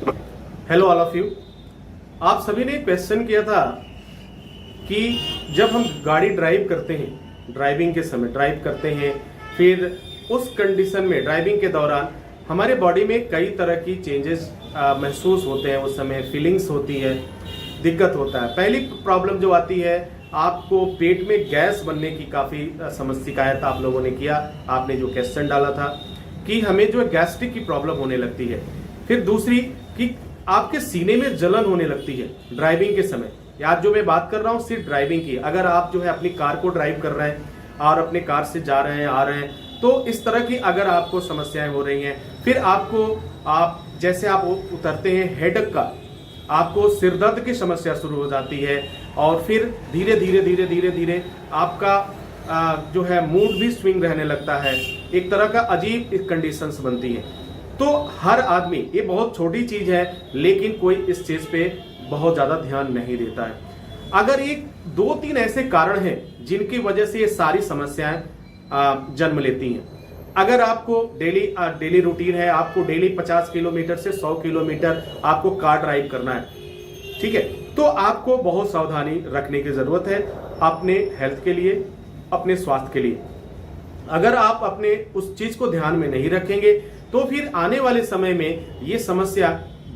Hello all of you. आप सभी ने क्वेश्चन किया था कि जब हम गाड़ी ड्राइव करते हैं, ड्राइविंग के समय ड्राइव करते हैं, फिर उस कंडीशन में ड्राइविंग के दौरान हमारे बॉडी में कई तरह की चेंजेस महसूस होते हैं। उस समय फीलिंग्स होती है, दिक्कत होता है। पहली प्रॉब्लम जो आती है, आपको पेट में गैस बनने की काफ़ी शिकायत आप लोगों ने किया। आपने जो क्वेश्चन डाला था कि हमें जो गैस्ट्रिक की प्रॉब्लम होने लगती है। फिर दूसरी कि आपके सीने में जलन होने लगती है ड्राइविंग के समय। यार जो मैं बात कर रहा हूँ सिर्फ ड्राइविंग की। अगर आप जो है अपनी कार को ड्राइव कर रहे हैं और अपने कार से जा रहे हैं, आ रहे हैं, तो इस तरह की अगर आपको समस्याएं हो रही हैं, फिर आप जैसे आप उतरते हैं हेडेक का, आपको सिरदर्द की समस्या शुरू हो जाती है और फिर धीरे धीरे धीरे धीरे धीरे आपका जो है मूड भी स्विंग रहने लगता है। एक तरह का अजीब कंडीशंस बनती है। तो हर आदमी, ये बहुत छोटी चीज है लेकिन कोई इस चीज पे बहुत ज्यादा ध्यान नहीं देता है। अगर एक दो तीन ऐसे कारण हैं जिनकी वजह से ये सारी समस्याएं जन्म लेती हैं। अगर आपको डेली रूटीन है, आपको डेली 50 किलोमीटर से 100 किलोमीटर आपको कार ड्राइव करना है, ठीक है, तो आपको बहुत सावधानी रखने की जरूरत है अपने हेल्थ के लिए, अपने स्वास्थ्य के लिए। अगर आप अपने उस चीज को ध्यान में नहीं रखेंगे तो फिर आने वाले समय में ये समस्या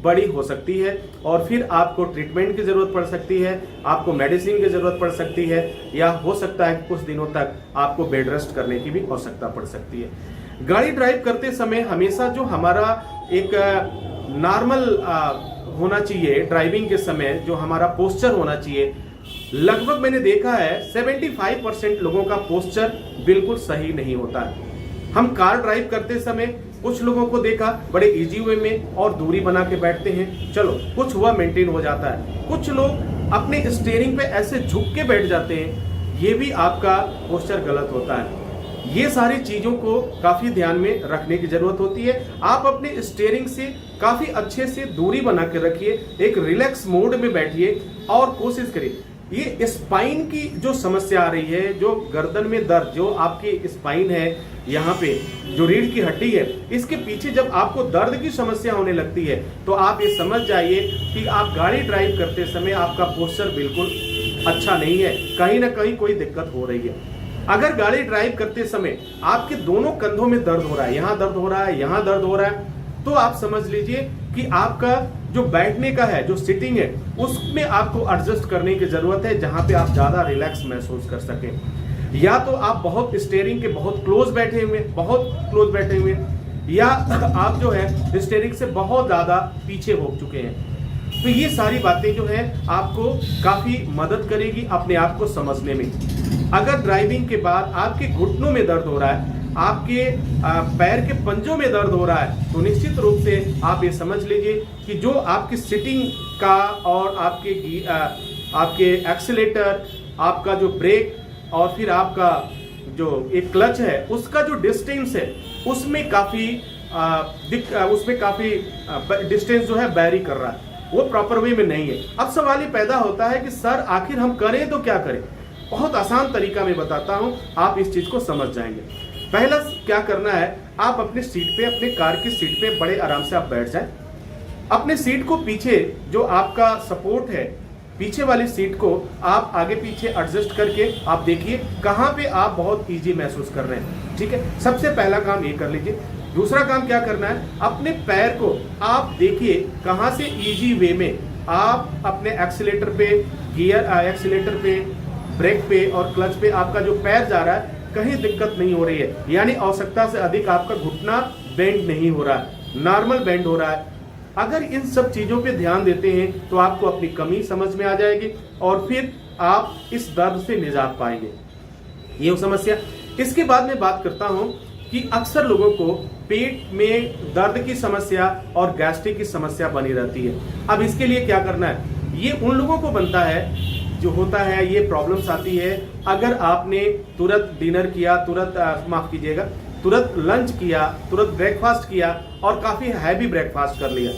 बड़ी हो सकती है और फिर आपको ट्रीटमेंट की जरूरत पड़ सकती है, आपको मेडिसिन की जरूरत पड़ सकती है, या हो सकता है कि कुछ दिनों तक आपको बेड रेस्ट करने की भी आवश्यकता पड़ सकती है। गाड़ी ड्राइव करते समय हमेशा जो हमारा एक नॉर्मल होना चाहिए, ड्राइविंग के समय जो हमारा पोस्चर होना चाहिए, लगभग मैंने देखा है 75% लोगों का पोस्चर बिल्कुल सही नहीं होता है। हम कार ड्राइव करते समय कुछ लोगों को देखा बड़े इजी वे में और दूरी बना के बैठते हैं, चलो कुछ हुआ मेंटेन हो जाता है। कुछ लोग अपने स्टीयरिंग पे ऐसे झुक के बैठ जाते हैं, ये भी आपका पोस्चर गलत होता है। ये सारी चीजों को काफी ध्यान में रखने की जरूरत होती है। आप अपने स्टीयरिंग से काफी अच्छे से दूरी बना के रखिए, एक रिलैक्स मोड में बैठिए और कोशिश करिए। ये स्पाइन की जो समस्या आ रही है, जो गर्दन में दर्द, जो आपकी स्पाइन है, यहाँ पे जो रीढ़ की हड्डी है, इसके पीछे जब आपको दर्द की समस्या होने लगती है तो आप ये समझ जाइए कि आप गाड़ी ड्राइव करते समय आपका पोस्चर बिल्कुल अच्छा नहीं है, कहीं ना कहीं कोई दिक्कत हो रही है। अगर गाड़ी ड्राइव करते समय आपके दोनों कंधों में दर्द हो रहा है, यहाँ दर्द हो रहा है, यहाँ दर्द हो रहा है, तो आप समझ लीजिए कि आपका जो बैठने का है, जो सिटिंग है, उसमें आपको एडजस्ट करने की जरूरत है, जहां पे आप ज्यादा रिलैक्स महसूस कर सकें। या तो आप बहुत स्टीयरिंग के बहुत क्लोज बैठे हुए, या आप जो है स्टीयरिंग से बहुत ज्यादा पीछे हो चुके हैं। तो ये सारी बातें जो है आपको काफी मदद करेगी अपने आप को समझने में। अगर ड्राइविंग के बाद आपके घुटनों में दर्द हो रहा है, आपके पैर के पंजों में दर्द हो रहा है, तो निश्चित रूप से आप ये समझ लीजिए कि जो आपकी सिटिंग का और आपके एक्सीलेटर, आपका जो ब्रेक और फिर आपका जो एक क्लच है, उसका जो डिस्टेंस है, उसमें काफी डिस्टेंस जो है बैरी कर रहा है, वो प्रॉपर वे में नहीं है। अब सवाल ये पैदा होता है कि सर आखिर हम करें तो क्या करें। बहुत आसान तरीका मैं बताता हूं, आप इस चीज को समझ जाएंगे। पहला क्या करना है, आप अपने सीट पे, अपने कार की सीट पे बड़े आराम से आप बैठ जाएं। अपने सीट को पीछे, जो आपका सपोर्ट है, पीछे वाली सीट को आप आगे पीछे एडजस्ट करके आप देखिए कहां पे आप बहुत इजी महसूस कर रहे हैं, ठीक है। सबसे पहला काम ये कर लीजिए। दूसरा काम क्या करना है, अपने पैर को आप देखिए कहां से इजी वे में आप अपने एक्सीलेटर पे, ब्रेक पे और क्लच पे आपका जो पैर जा रहा है, कहीं दिक्कत नहीं हो रही है, यानी आवश्यकता से अधिक आपका घुटना बेंड नहीं हो रहा है, नॉर्मल बेंड हो रहा है। अगर इन सब चीजों पे ध्यान देते हैं तो आपको अपनी कमी समझ में आ जाएगी और फिर आप इस दर्द से निजात पाएंगे। ये समस्या। इसके बाद मैं बात करता हूं कि अक्सर लोगों को पेट में दर्द की समस्या और गैस्ट्रिक की समस्या बनी रहती है। अब इसके लिए क्या करना है, ये उन लोगों को बनता है जो होता है, ये प्रॉब्लम्स आती है अगर आपने तुरंत डिनर किया, तुरंत लंच किया, तुरंत ब्रेकफास्ट किया और काफी हैवी ब्रेकफास्ट कर लिया,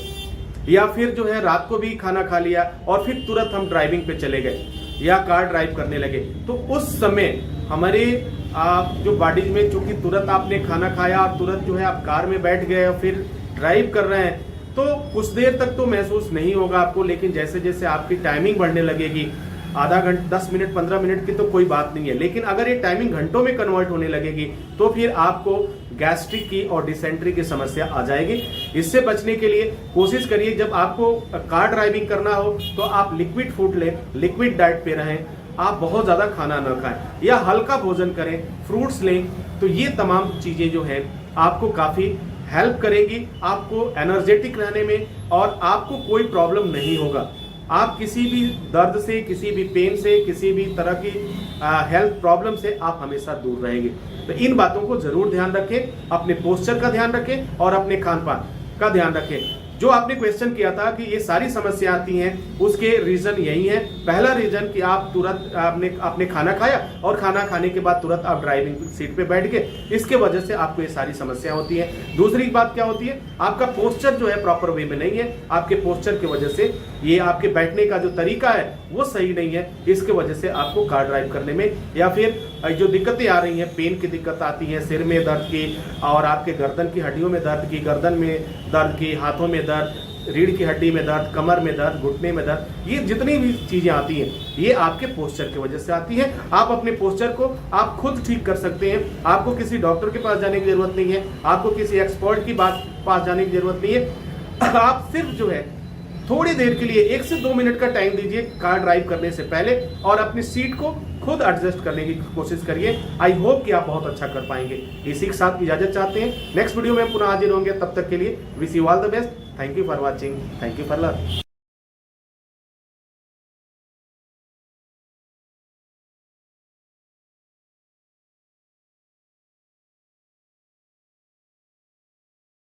या फिर जो है रात को भी खाना खा लिया और फिर तुरंत हम ड्राइविंग पे चले गए या कार ड्राइव करने लगे। तो उस समय हमारे जो बॉडी में, चूंकि तुरंत आपने खाना खाया और तुरंत जो है आप कार में बैठ गए और फिर ड्राइव कर रहे हैं, तो कुछ देर तक तो महसूस नहीं होगा आपको, लेकिन जैसे जैसे आपकी टाइमिंग बढ़ने लगेगी, आधा घंटा, 10 मिनट, 15 मिनट की तो कोई बात नहीं है, लेकिन अगर ये टाइमिंग घंटों में कन्वर्ट होने लगेगी तो फिर आपको गैस्ट्रिक की और डिसेंट्री की समस्या आ जाएगी। इससे बचने के लिए कोशिश करिए, जब आपको कार ड्राइविंग करना हो तो आप लिक्विड फूड लें, लिक्विड डाइट पे रहें, आप बहुत ज़्यादा खाना न खाएं या हल्का भोजन करें, फ्रूट्स लें। तो ये तमाम चीज़ें जो हैं आपको काफ़ी हेल्प करेंगी, आपको एनर्जेटिक रहने में, और आपको कोई प्रॉब्लम नहीं होगा। आप किसी भी दर्द से, किसी भी पेन से, किसी भी तरह की हेल्थ प्रॉब्लम से आप हमेशा दूर रहेंगे। तो इन बातों को जरूर ध्यान रखें, अपने पोस्चर का ध्यान रखें और अपने खान पान का ध्यान रखें। जो आपने क्वेश्चन किया था कि ये सारी समस्या आती हैं, उसके रीजन यही है। पहला रीजन कि आप तुरंत आपने खाना खाया और खाना खाने के बाद तुरंत आप ड्राइविंग सीट पे बैठ गए, इसके वजह से आपको ये सारी समस्या होती है। दूसरी बात क्या होती है, आपका पोस्चर जो है प्रॉपर वे में नहीं है, आपके पोस्चर की वजह से ये आपके बैठने का जो तरीका है वो सही नहीं है, इसके वजह से आपको कार ड्राइव करने में या फिर जो दिक्कतें आ रही हैं, पेन की दिक्कत आती है, सिर में दर्द की और आपके गर्दन की हड्डियों में दर्द की, गर्दन में दर्द की, हाथों में दर्द, रीढ़ की हड्डी में दर्द, कमर में दर्द, घुटने में दर्द, ये जितनी भी चीजें आती हैं ये आपके पोस्चर की वजह से आती है। आप अपने पोस्चर को आप खुद ठीक कर सकते हैं, आपको किसी डॉक्टर के पास जाने की जरूरत नहीं है, आपको किसी एक्सपर्ट की पास जाने की जरूरत नहीं है। आप सिर्फ जो है थोड़ी देर के लिए 1 से 2 मिनट का टाइम दीजिए कार ड्राइव करने से पहले और अपनी सीट को खुद एडजस्ट करने की कोशिश करिए। आई होप कि आप बहुत अच्छा कर पाएंगे। इसी के साथ इजाजत चाहते हैं, नेक्स्ट वीडियो में पुनः हाजिर होंगे, तब तक के लिए wish you all the best. Thank you for watching, thank you for love.